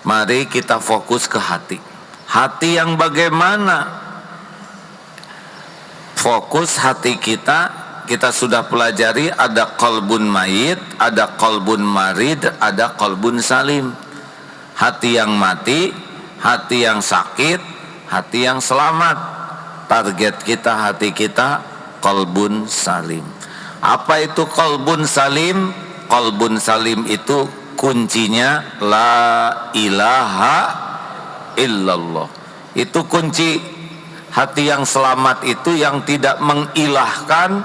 Mari kita fokus ke hati. Hati yang bagaimana? Fokus hati kita, kita sudah pelajari ada qalbun mayit, ada qalbun marid, ada qalbun salim. Hati yang mati, hati yang sakit, hati yang selamat. Target kita, hati kita qalbun salim. Apa itu qalbun salim? Qalbun salim itu kuncinya la ilaha illallah. Itu kunci. Hati yang selamat itu yang tidak mengilahkan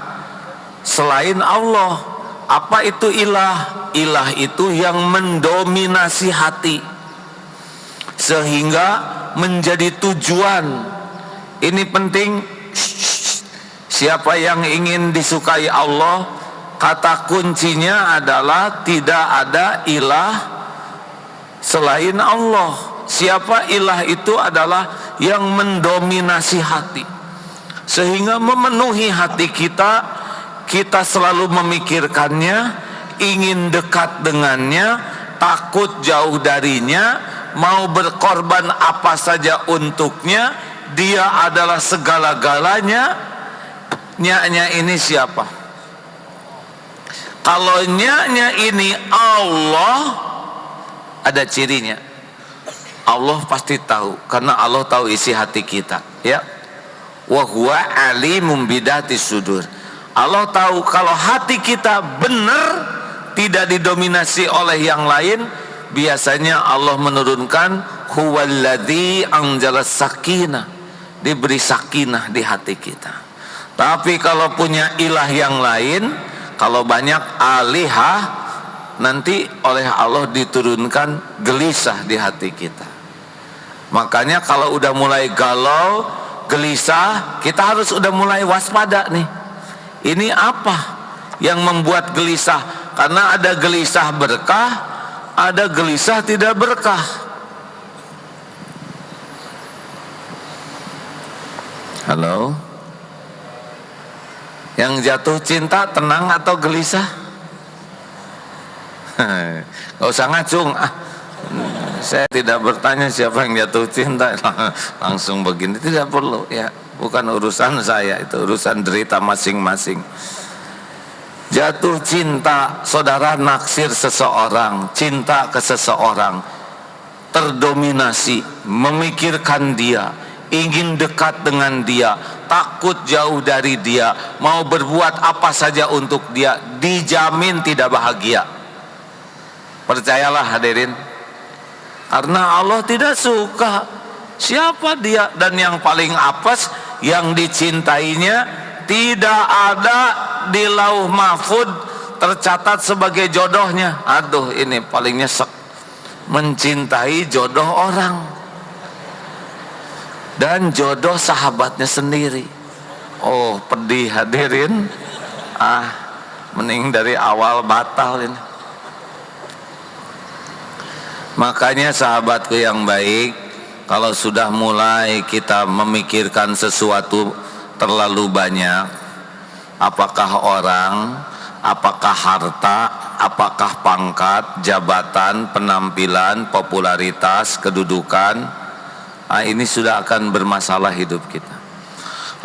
selain Allah. Apa itu ilah? Ilah itu yang mendominasi hati sehingga menjadi tujuan. Ini penting. Siapa yang ingin disukai Allah, kata kuncinya adalah tidak ada ilah selain Allah. Siapa ilah itu adalah yang mendominasi hati sehingga memenuhi hati kita. Kita selalu memikirkannya, ingin dekat dengannya, takut jauh darinya, mau berkorban apa saja untuknya. Dia adalah segala-galanya. Nya ini siapa? Kalau nya ini Allah, ada cirinya. Allah pasti tahu, karena Allah tahu isi hati kita, ya. Wa huwa alimum bidati sudur. Allah tahu kalau hati kita benar, tidak didominasi oleh yang lain. Biasanya Allah menurunkan huwallazi anzalas sakinah, diberi sakinah di hati kita. Tapi kalau punya ilah yang lain, kalau banyak alihah, nanti oleh Allah diturunkan gelisah di hati kita. Makanya kalau udah mulai galau, gelisah, kita harus udah mulai waspada nih. Ini apa yang membuat gelisah? Karena ada gelisah berkah, ada gelisah tidak berkah. Halo? Yang jatuh cinta tenang atau gelisah? Gak usah ngacung. Saya tidak bertanya siapa yang jatuh cinta. Langsung begini, tidak perlu ya. Bukan urusan saya, itu urusan derita masing-masing. Jatuh cinta, saudara naksir seseorang, cinta ke seseorang, terdominasi, memikirkan dia, ingin dekat dengan dia, takut jauh dari dia, mau berbuat apa saja untuk dia, dijamin tidak bahagia. Percayalah hadirin, karena Allah tidak suka. Siapa dia? Dan yang paling apes, yang dicintainya tidak ada di lauh mahfud tercatat sebagai jodohnya. Aduh, ini paling nyesek, mencintai jodoh orang dan jodoh sahabatnya sendiri. Oh, pedih hadirin. Mending dari awal batal ini. Makanya sahabatku yang baik, kalau sudah mulai kita memikirkan sesuatu terlalu banyak, apakah orang, apakah harta, apakah pangkat, jabatan, penampilan, popularitas, kedudukan, ini sudah akan bermasalah hidup kita.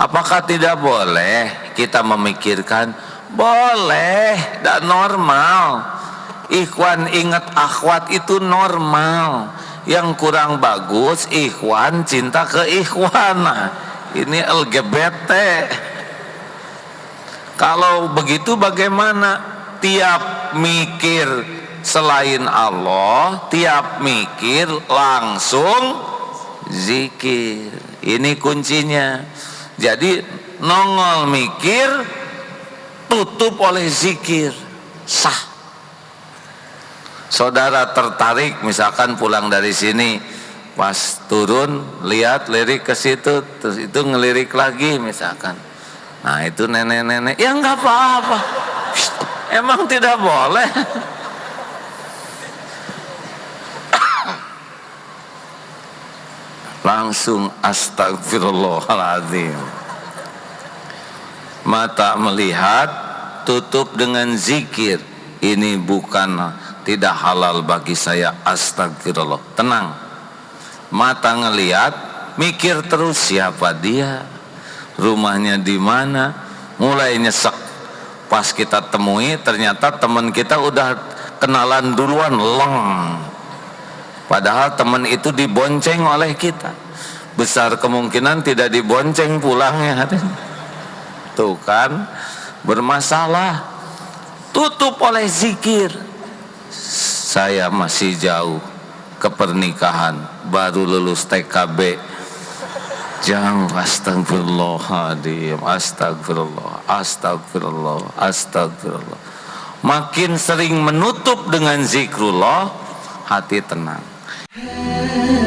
Apakah tidak boleh kita memikirkan? Boleh, dan normal. Ikhwan ingat akhwat itu normal. Yang kurang bagus ikhwan cinta ke ikhwan. Nah, ini LGBT. Kalau begitu bagaimana? Tiap mikir selain Allah, tiap mikir langsung zikir. Ini kuncinya. Jadi nongol mikir, tutup oleh zikir, sah. Saudara tertarik misalkan pulang dari sini, pas turun lihat lirik ke situ, terus itu ngelirik lagi misalkan. Nah itu nenek-nenek, ya nggak apa-apa. Emang tidak boleh. Langsung astagfirullahaladzim. Mata melihat, tutup dengan zikir. ini bukan, tidak halal bagi saya, astagfirullah. Tenang, mata ngelihat, mikir terus siapa dia, rumahnya di mana, mulai nyesek. Pas kita temui ternyata teman kita udah kenalan duluan, leng. Padahal teman itu dibonceng oleh kita, besar kemungkinan tidak dibonceng pulangnya. Tuh kan, bermasalah. Tutup oleh zikir. Saya masih jauh ke pernikahan, baru lulus TKB. Jangan, astagfirullahaladzim, astagfirullah, astagfirullah, astagfirullah. Makin sering menutup dengan zikrullah, hati tenang.